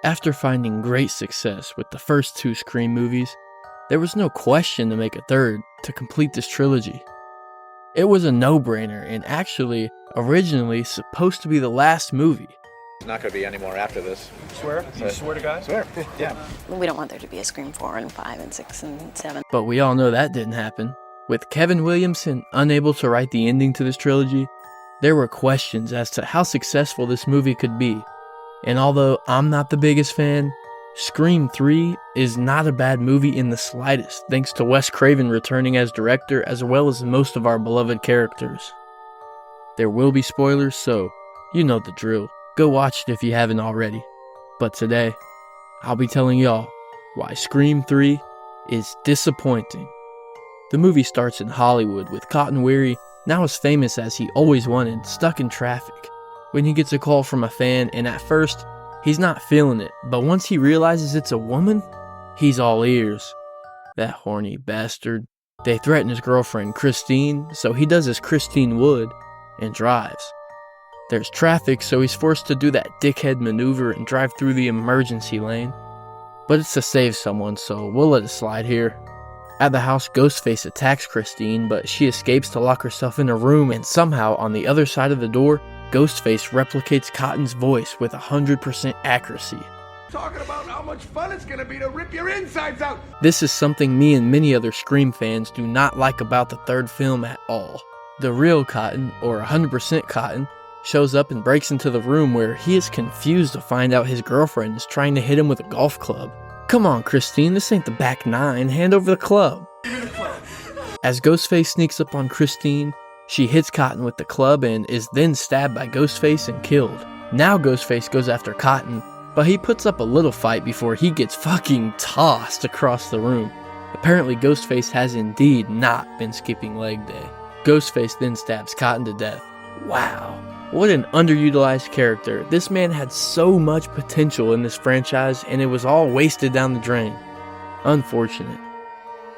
After finding great success with the first 2 Scream movies, there was no question to make a third to complete this trilogy. It was a no-brainer and actually originally supposed to be the last movie. There's not going to be any more after this. Swear? You swear to God? Swear. Yeah. We don't want there to be a Scream 4 and 5 and 6 and 7. But we all know that didn't happen. With Kevin Williamson unable to write the ending to this trilogy, there were questions as to how successful this movie could be. And although I'm not the biggest fan, Scream 3 is not a bad movie in the slightest, thanks to Wes Craven returning as director as well as most of our beloved characters. There will be spoilers, so you know the drill. Go watch it if you haven't already. But today, I'll be telling y'all why Scream 3 is disappointing. The movie starts in Hollywood with Cotton Weary, now as famous as he always wanted, stuck in traffic, when he gets a call from a fan, and at first, he's not feeling it, but once he realizes it's a woman, he's all ears. That horny bastard. They threaten his girlfriend, Christine, so he does as Christine would, and drives. There's traffic, so he's forced to do that dickhead maneuver and drive through the emergency lane. But it's to save someone, so we'll let it slide here. At the house, Ghostface attacks Christine, but she escapes to lock herself in a room, and somehow, on the other side of the door, Ghostface replicates Cotton's voice with 100% accuracy. Talking about how much fun it's gonna be to rip your insides out! This is something me and many other Scream fans do not like about the third film at all. The real Cotton, or 100% Cotton, shows up and breaks into the room where he is confused to find out his girlfriend is trying to hit him with a golf club. Come on, Christine, this ain't the back nine, hand over the club. As Ghostface sneaks up on Christine, she hits Cotton with the club and is then stabbed by Ghostface and killed. Now Ghostface goes after Cotton, but he puts up a little fight before he gets fucking tossed across the room. Apparently Ghostface has indeed not been skipping leg day. Ghostface then stabs Cotton to death. Wow. What an underutilized character. This man had so much potential in this franchise and it was all wasted down the drain. Unfortunate.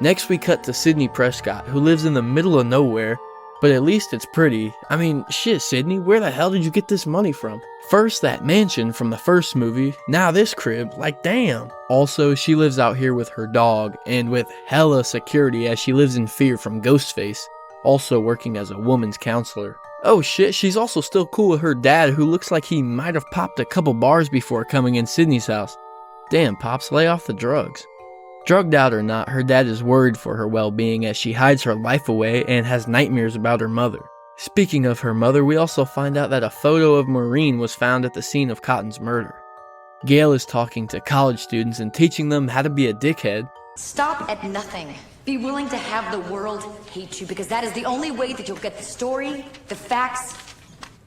Next we cut to Sidney Prescott, who lives in the middle of nowhere, but at least it's pretty. I mean, shit, Sidney, where the hell did you get this money from? First that mansion from the first movie, now this crib, like damn. Also, she lives out here with her dog, and with hella security as she lives in fear from Ghostface, also working as a woman's counselor. Oh shit, she's also still cool with her dad, who looks like he might have popped a couple bars before coming in Sidney's house. Damn, Pops, lay off the drugs. Drugged out or not, her dad is worried for her well-being as she hides her life away and has nightmares about her mother. Speaking of her mother, we also find out that a photo of Maureen was found at the scene of Cotton's murder. Gail is talking to college students and teaching them how to be a dickhead. Stop at nothing. Be willing to have the world hate you, because that is the only way that you'll get the story, the facts,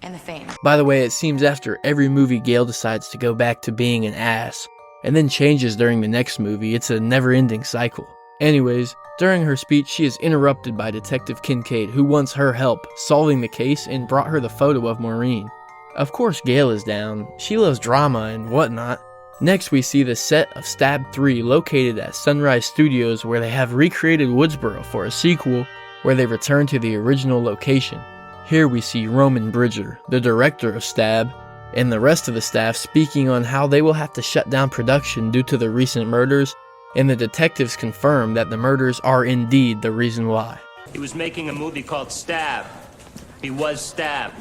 and the fame. By the way, it seems after every movie Gail decides to go back to being an ass, and then changes during the next movie. It's a never-ending cycle. Anyways, during her speech, she is interrupted by Detective Kincaid, who wants her help solving the case and brought her the photo of Maureen. Of course Gail is down. She loves drama and whatnot. Next we see the set of Stab 3 located at Sunrise Studios, where they have recreated Woodsboro for a sequel where they return to the original location. Here we see Roman Bridger, the director of Stab, and the rest of the staff speaking on how they will have to shut down production due to the recent murders, and the detectives confirm that the murders are indeed the reason why. He was making a movie called Stab. He was stabbed.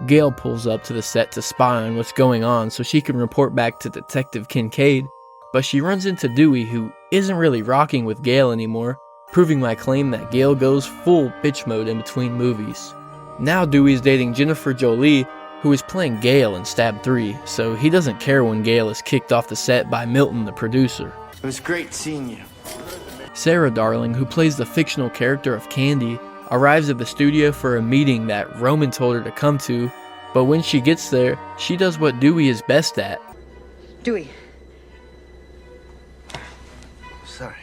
Gail pulls up to the set to spy on what's going on so she can report back to Detective Kincaid, but she runs into Dewey, who isn't really rocking with Gail anymore, proving my claim that Gail goes full bitch mode in between movies. Now Dewey's dating Jennifer Jolie, who is playing Gail in Stab 3, so he doesn't care when Gail is kicked off the set by Milton, the producer. It was great seeing you. Sarah Darling, who plays the fictional character of Candy, arrives at the studio for a meeting that Roman told her to come to, but when she gets there, she does what Dewey is best at. Dewey. Sorry.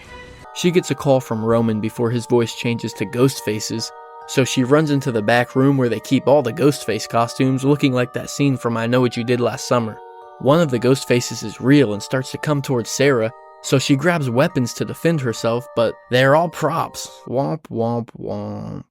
She gets a call from Roman before his voice changes to Ghostface's, so she runs into the back room where they keep all the Ghostface costumes, looking like that scene from I Know What You Did Last Summer. One of the Ghostfaces is real and starts to come towards Sarah, so she grabs weapons to defend herself, but they're all props. Womp womp womp.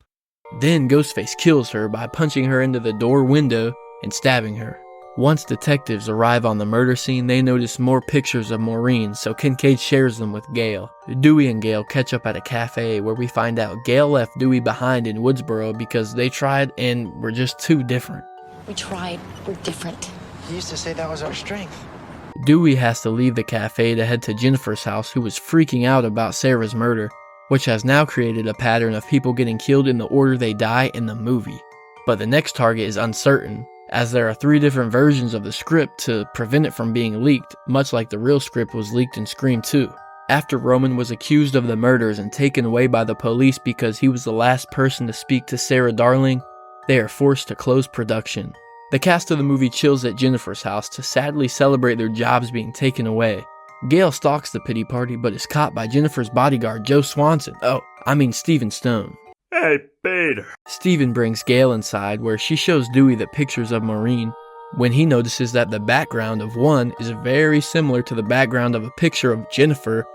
Then Ghostface kills her by punching her into the door window and stabbing her. Once detectives arrive on the murder scene, they notice more pictures of Maureen, so Kincaid shares them with Gale. Dewey and Gale catch up at a cafe where we find out Gale left Dewey behind in Woodsboro because they tried and were just too different. We tried. We're different. You used to say that was our strength. Dewey has to leave the cafe to head to Jennifer's house, who is freaking out about Sarah's murder, which has now created a pattern of people getting killed in the order they die in the movie. But the next target is uncertain, as there are 3 different versions of the script to prevent it from being leaked, much like the real script was leaked in Scream 2. After Roman was accused of the murders and taken away by the police because he was the last person to speak to Sarah Darling, they are forced to close production. The cast of the movie chills at Jennifer's house to sadly celebrate their jobs being taken away. Gale stalks the pity party but is caught by Jennifer's bodyguard Joe Swanson. Stephen Stone. Hey, Peter. Stephen brings Gale inside where she shows Dewey the pictures of Maureen when he notices that the background of one is very similar to the background of a picture of Jennifer,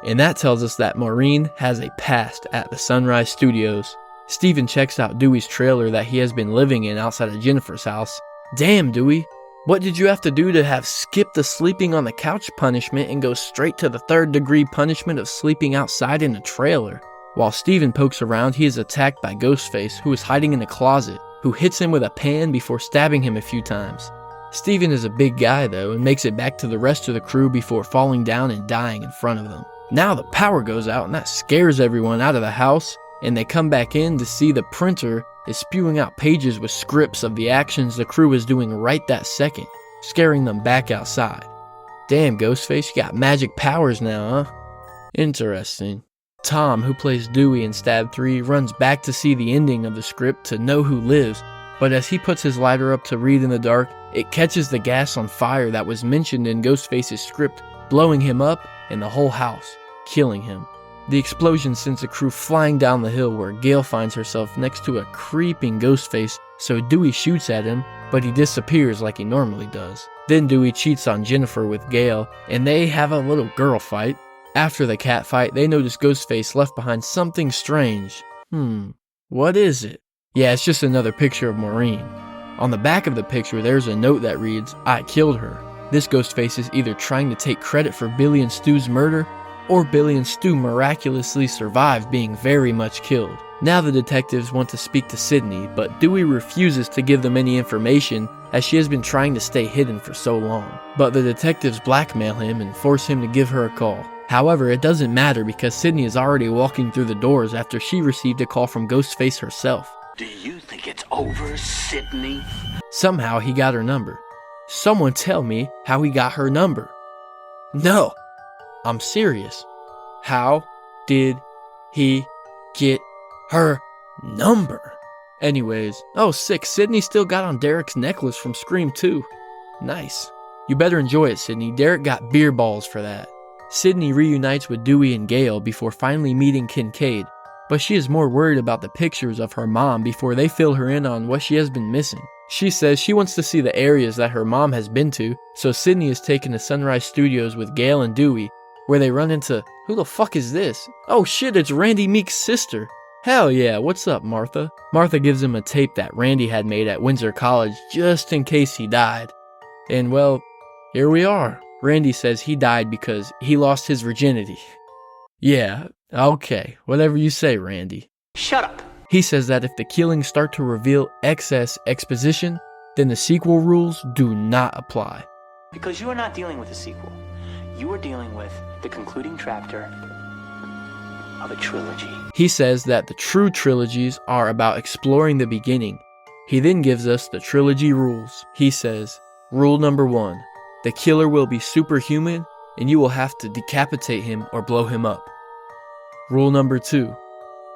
and that tells us that Maureen has a past at the Sunrise Studios. Stephen checks out Dewey's trailer that he has been living in outside of Jennifer's house. Damn, Dewey, what did you have to do to have skipped the sleeping on the couch punishment and go straight to the 3rd-degree punishment of sleeping outside in a trailer? While Stephen pokes around, he is attacked by Ghostface, who is hiding in a closet, who hits him with a pan before stabbing him a few times. Stephen is a big guy though, and makes it back to the rest of the crew before falling down and dying in front of them. Now the power goes out, and that scares everyone out of the house, and they come back in to see the printer is spewing out pages with scripts of the actions the crew is doing right that second, scaring them back outside. Damn, Ghostface, you got magic powers now, huh? Interesting. Tom, who plays Dewey in Stab 3, runs back to see the ending of the script to know who lives, but as he puts his lighter up to read in the dark, it catches the gas on fire that was mentioned in Ghostface's script, blowing him up and the whole house, killing him. The explosion sends the crew flying down the hill where Gale finds herself next to a creeping Ghostface, so Dewey shoots at him, but he disappears like he normally does. Then Dewey cheats on Jennifer with Gale, and they have a little girl fight. After the cat fight, they notice Ghostface left behind something strange. What is it? Yeah, it's just another picture of Maureen. On the back of the picture, there's a note that reads, "I killed her." This Ghostface is either trying to take credit for Billy and Stu's murder, or Billy and Stu miraculously survived being very much killed. Now the detectives want to speak to Sydney, but Dewey refuses to give them any information as she has been trying to stay hidden for so long. But the detectives blackmail him and force him to give her a call. However, it doesn't matter because Sydney is already walking through the doors after she received a call from Ghostface herself. Do you think it's over, Sydney? Somehow he got her number. Someone tell me how he got her number. No, I'm serious. How did he get her number? Anyways, sick, Sydney still got on Derek's necklace from Scream 2. Nice. You better enjoy it, Sydney. Derek got beer balls for that. Sydney reunites with Dewey and Gale before finally meeting Kincaid, but she is more worried about the pictures of her mom before they fill her in on what she has been missing. She says she wants to see the areas that her mom has been to, so Sydney is taken to Sunrise Studios with Gale and Dewey, where they run into, who the fuck is this? Oh shit, it's Randy Meek's sister. Hell yeah, what's up, Martha? Martha gives him a tape that Randy had made at Windsor College just in case he died. And well, here we are. Randy says he died because he lost his virginity. Yeah, okay, whatever you say, Randy. Shut up. He says that if the killings start to reveal excess exposition, then the sequel rules do not apply. Because you are not dealing with a sequel. You are dealing with the concluding chapter of a trilogy. He says that the true trilogies are about exploring the beginning. He then gives us the trilogy rules. He says, rule number 1, the killer will be superhuman and you will have to decapitate him or blow him up. Rule number 2,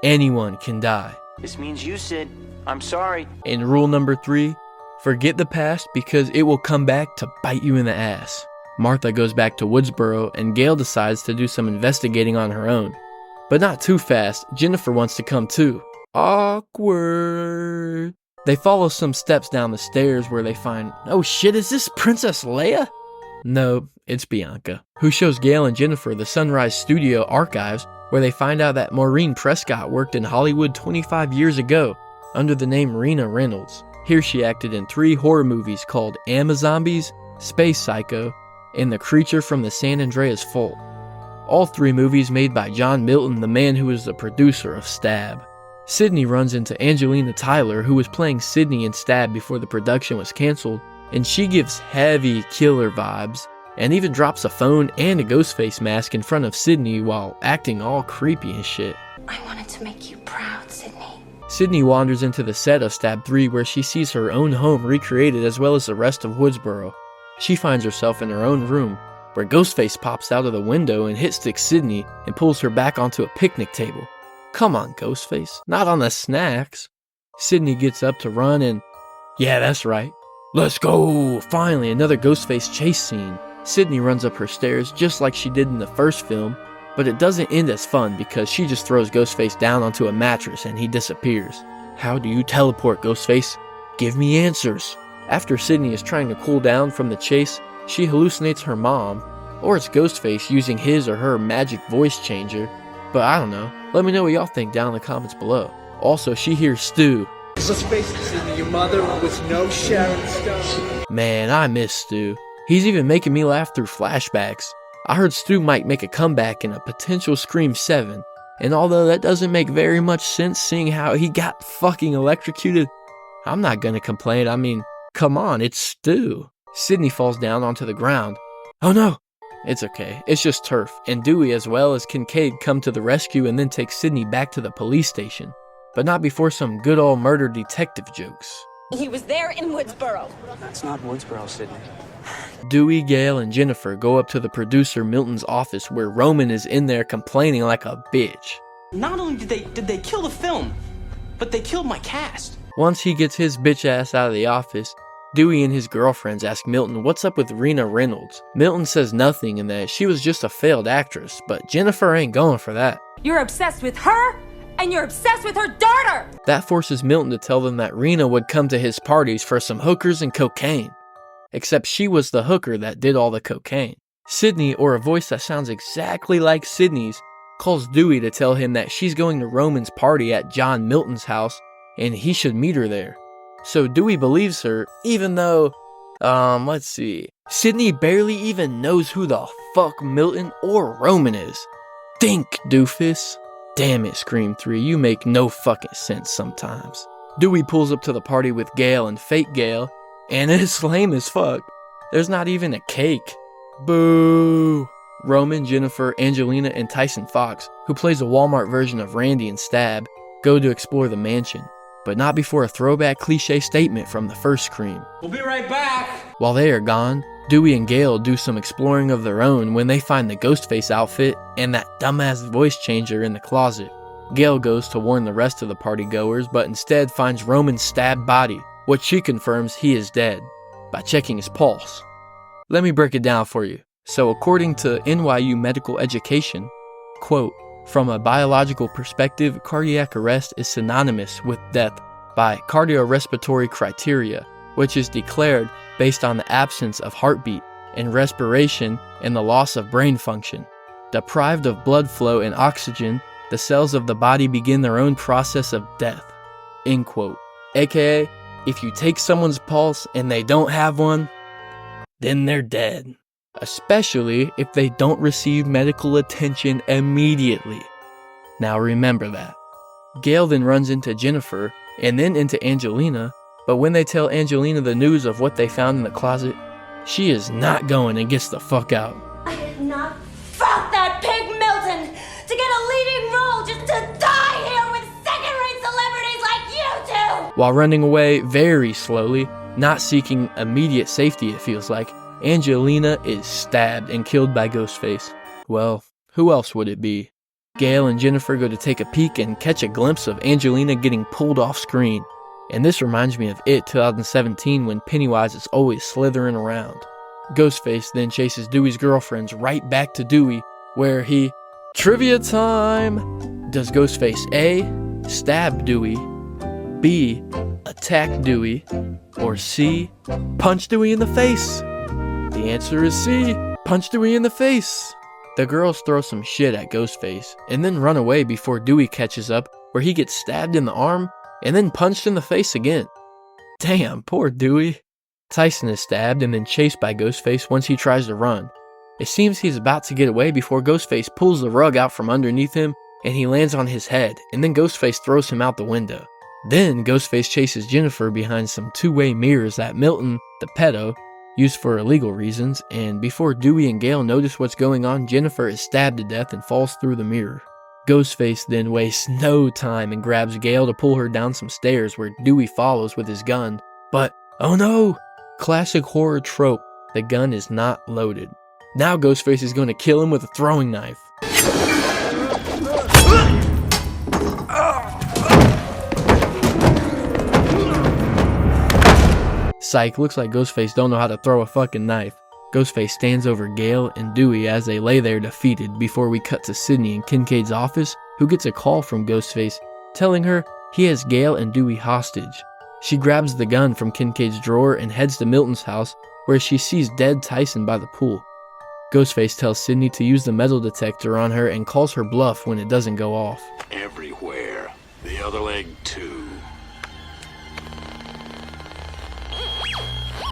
anyone can die. This means you, Sid. I'm sorry. And rule number 3, forget the past because it will come back to bite you in the ass. Martha goes back to Woodsboro and Gale decides to do some investigating on her own. But not too fast, Jennifer wants to come too. Awkward. They follow some steps down the stairs where they find, oh shit, is this Princess Leia? No, it's Bianca, who shows Gale and Jennifer the Sunrise Studio archives where they find out that Maureen Prescott worked in Hollywood 25 years ago under the name Rena Reynolds. Here she acted in 3 horror movies called Amazombies, Space Psycho, and The Creature from the San Andreas Fault. All 3 movies made by John Milton, the man who was the producer of Stab. Sydney runs into Angelina Tyler, who was playing Sydney in Stab before the production was canceled, and she gives heavy killer vibes, and even drops a phone and a Ghostface mask in front of Sydney while acting all creepy and shit. I wanted to make you proud, Sydney. Sydney wanders into the set of Stab 3 where she sees her own home recreated as well as the rest of Woodsboro. She finds herself in her own room, where Ghostface pops out of the window and hit-sticks Sydney and pulls her back onto a picnic table. Come on, Ghostface, not on the snacks. Sydney gets up to run and, yeah, that's right. Let's go! Finally, another Ghostface chase scene. Sydney runs up her stairs just like she did in the first film, but it doesn't end as fun because she just throws Ghostface down onto a mattress and he disappears. How do you teleport, Ghostface? Give me answers. After Sydney is trying to cool down from the chase, she hallucinates her mom, or it's Ghostface using his or her magic voice changer, but I don't know. Let me know what y'all think down in the comments below. Also, she hears Stu. Let's face it, Sydney, your mother was no Sharon Stone. Man, I miss Stu. He's even making me laugh through flashbacks. I heard Stu might make a comeback in a potential Scream 7, and although that doesn't make very much sense seeing how he got fucking electrocuted, I'm not gonna complain. I mean, come on, it's Stu. Sydney falls down onto the ground. Oh no! It's okay, it's just turf, and Dewey as well as Kincaid come to the rescue and then take Sydney back to the police station. But not before some good old murder detective jokes. He was there in Woodsboro. That's not Woodsboro, Sydney. Dewey, Gail, and Jennifer go up to the producer Milton's office where Roman is in there complaining like a bitch. Not only did they kill the film, but they killed my cast. Once he gets his bitch ass out of the office, Dewey and his girlfriends ask Milton what's up with Rena Reynolds. Milton says nothing and that she was just a failed actress, but Jennifer ain't going for that. You're obsessed with her, and you're obsessed with her daughter! That forces Milton to tell them that Rena would come to his parties for some hookers and cocaine. Except she was the hooker that did all the cocaine. Sydney, or a voice that sounds exactly like Sydney's, calls Dewey to tell him that she's going to Roman's party at John Milton's house and he should meet her there. So Dewey believes her, even though, let's see. Sydney barely even knows who the fuck Milton or Roman is. Think, doofus. Damn it, Scream 3, you make no fucking sense sometimes. Dewey pulls up to the party with Gail and fake Gail, and it's lame as fuck. There's not even a cake. Boo! Roman, Jennifer, Angelina, and Tyson Fox, who plays a Walmart version of Randy in Stab, go to explore the mansion, but not before a throwback cliche statement from the first Scream. We'll be right back. While they are gone, Dewey and Gail do some exploring of their own when they find the Ghostface outfit and that dumbass voice changer in the closet. Gail goes to warn the rest of the party goers, but instead finds Roman's stabbed body, which she confirms he is dead, by checking his pulse. Let me break it down for you. So according to NYU Medical Education, quote, from a biological perspective, cardiac arrest is synonymous with death by cardiorespiratory criteria, which is declared based on the absence of heartbeat and respiration and the loss of brain function. Deprived of blood flow and oxygen, the cells of the body begin their own process of death, end quote. AKA, if you take someone's pulse and they don't have one, then they're dead. Especially if they don't receive medical attention immediately. Now remember that. Gail then runs into Jennifer and then into Angelina, but when they tell Angelina the news of what they found in the closet, she is not going and gets the fuck out. I did not fuck that pig Milton to get a leading role just to die here with second-rate celebrities like you two! While running away very slowly, not seeking immediate safety it feels like, Angelina is stabbed and killed by Ghostface. Well, who else would it be? Gail and Jennifer go to take a peek and catch a glimpse of Angelina getting pulled off screen. And this reminds me of It 2017 when Pennywise is always slithering around. Ghostface then chases Dewey's girlfriends right back to Dewey, where he... Trivia time! Does Ghostface A. stab Dewey, B. attack Dewey, or C. punch Dewey in the face? The answer is C. Punch Dewey in the face. The girls throw some shit at Ghostface and then run away before Dewey catches up, where he gets stabbed in the arm and then punched in the face again. Damn, poor Dewey. Tyson is stabbed and then chased by Ghostface once he tries to run. It seems he's about to get away before Ghostface pulls the rug out from underneath him and he lands on his head, and then Ghostface throws him out the window. Then Ghostface chases Jennifer behind some two-way mirrors that Milton, the pedo, used for illegal reasons, and before Dewey and Gale notice what's going on, Jennifer is stabbed to death and falls through the mirror. Ghostface then wastes no time and grabs Gale to pull her down some stairs where Dewey follows with his gun. But, oh no! Classic horror trope, the gun is not loaded. Now Ghostface is going to kill him with a throwing knife. Psych, looks like Ghostface don't know how to throw a fucking knife. Ghostface stands over Gale and Dewey as they lay there defeated before we cut to Sydney in Kincaid's office, who gets a call from Ghostface telling her he has Gale and Dewey hostage. She grabs the gun from Kincaid's drawer and heads to Milton's house, where she sees dead Tyson by the pool. Ghostface tells Sydney to use the metal detector on her and calls her bluff when it doesn't go off. Everywhere. The other leg too.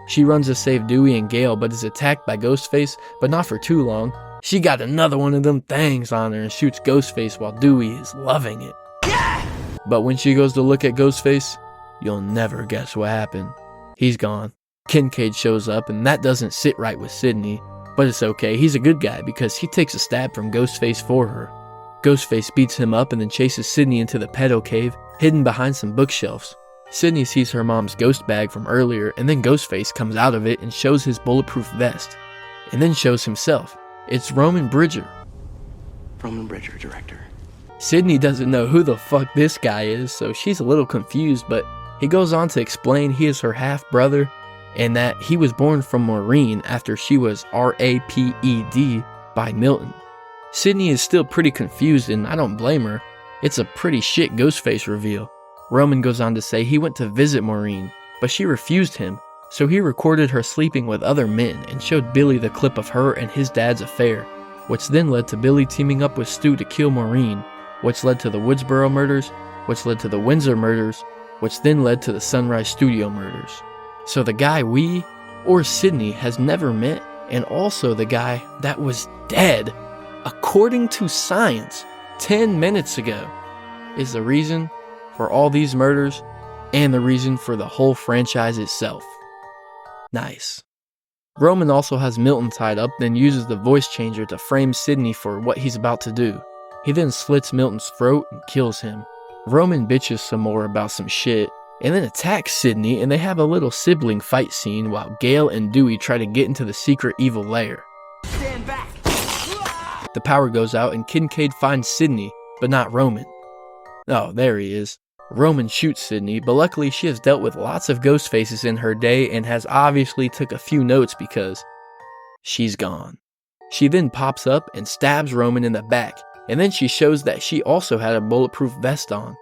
She runs to save Dewey and Gale, but is attacked by Ghostface, but not for too long. She got another one of them things on her and shoots Ghostface while Dewey is loving it. Yeah! But when she goes to look at Ghostface, you'll never guess what happened. He's gone. Kincaid shows up, and that doesn't sit right with Sydney, but it's okay, he's a good guy because he takes a stab from Ghostface for her. Ghostface beats him up and then chases Sydney into the pedo cave, hidden behind some bookshelves. Sydney sees her mom's ghost bag from earlier, and then Ghostface comes out of it and shows his bulletproof vest, and then shows himself. It's Roman Bridger. Roman Bridger, director. Sydney doesn't know who the fuck this guy is, so she's a little confused, but he goes on to explain he is her half-brother, and that he was born from Maureen after she was R-A-P-E-D by Milton. Sydney is still pretty confused, and I don't blame her. It's a pretty shit Ghostface reveal. Roman goes on to say he went to visit Maureen, but she refused him, so he recorded her sleeping with other men and showed Billy the clip of her and his dad's affair, which then led to Billy teaming up with Stu to kill Maureen, which led to the Woodsboro murders, which led to the Windsor murders, which then led to the Sunrise Studio murders. So the guy we, or Sydney, has never met, and also the guy that was dead, according to science, 10 minutes ago, is the reason for all these murders, and the reason for the whole franchise itself. Nice. Roman also has Milton tied up, then uses the voice changer to frame Sydney for what he's about to do. He then slits Milton's throat and kills him. Roman bitches some more about some shit, and then attacks Sydney, and they have a little sibling fight scene while Gale and Dewey try to get into the secret evil lair. Stand back. The power goes out and Kincaid finds Sydney, but not Roman. Oh, there he is. Roman shoots Sydney, but luckily she has dealt with lots of ghost faces in her day and has obviously took a few notes because she's gone. She then pops up and stabs Roman in the back, and then she shows that she also had a bulletproof vest on.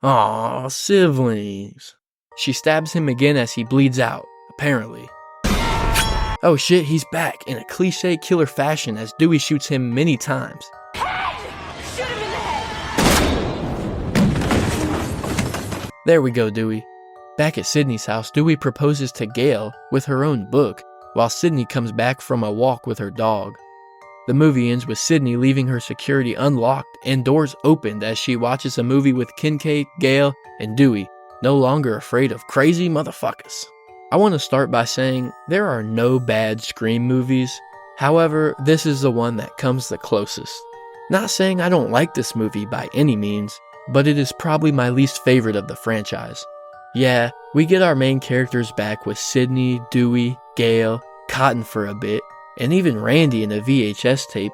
Aww, siblings. She stabs him again as he bleeds out, apparently. Oh shit, he's back in a cliche killer fashion as Dewey shoots him many times. Shoot him in the head! There we go, Dewey. Back at Sydney's house, Dewey proposes to Gale with her own book, while Sydney comes back from a walk with her dog. The movie ends with Sydney leaving her security unlocked and doors opened as she watches a movie with Kincaid, Gale, and Dewey, no longer afraid of crazy motherfuckers. I want to start by saying there are no bad Scream movies, however, this is the one that comes the closest. Not saying I don't like this movie by any means, but it is probably my least favorite of the franchise. Yeah, we get our main characters back with Sydney, Dewey, Gale, Cotton for a bit, and even Randy in a VHS tape,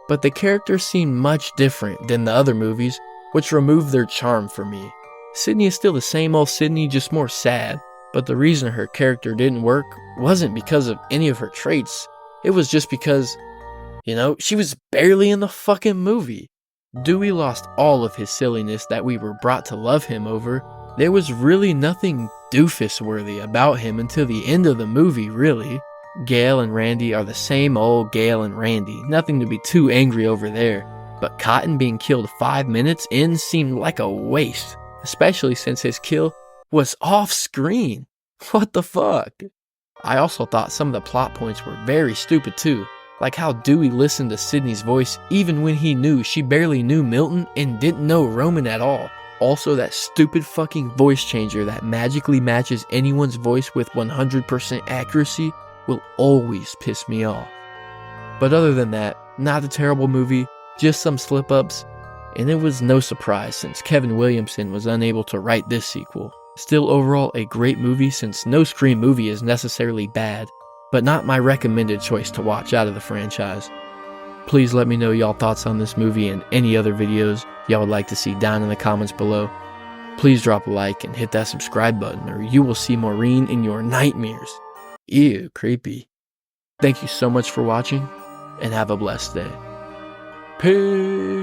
but the characters seem much different than the other movies, which remove their charm for me. Sydney is still the same old Sydney, just more sad, but the reason her character didn't work wasn't because of any of her traits, it was just because, she was barely in the fucking movie. Dewey lost all of his silliness that we were brought to love him over. There was really nothing doofus-worthy about him until the end of the movie, really. Gale and Randy are the same old Gale and Randy, nothing to be too angry over there. But Cotton being killed 5 minutes in seemed like a waste, especially since his kill was off-screen. What the fuck? I also thought some of the plot points were very stupid too, like how Dewey listened to Sydney's voice even when he knew she barely knew Milton and didn't know Roman at all. Also, that stupid fucking voice changer that magically matches anyone's voice with 100% accuracy will always piss me off. But other than that, not a terrible movie, just some slip-ups, and it was no surprise since Kevin Williamson was unable to write this sequel. Still overall a great movie since no Scream movie is necessarily bad, but not my recommended choice to watch out of the franchise. Please let me know y'all thoughts on this movie and any other videos y'all would like to see down in the comments below. Please drop a like and hit that subscribe button or you will see Maureen in your nightmares. Ew, creepy. Thank you so much for watching and have a blessed day. Peace.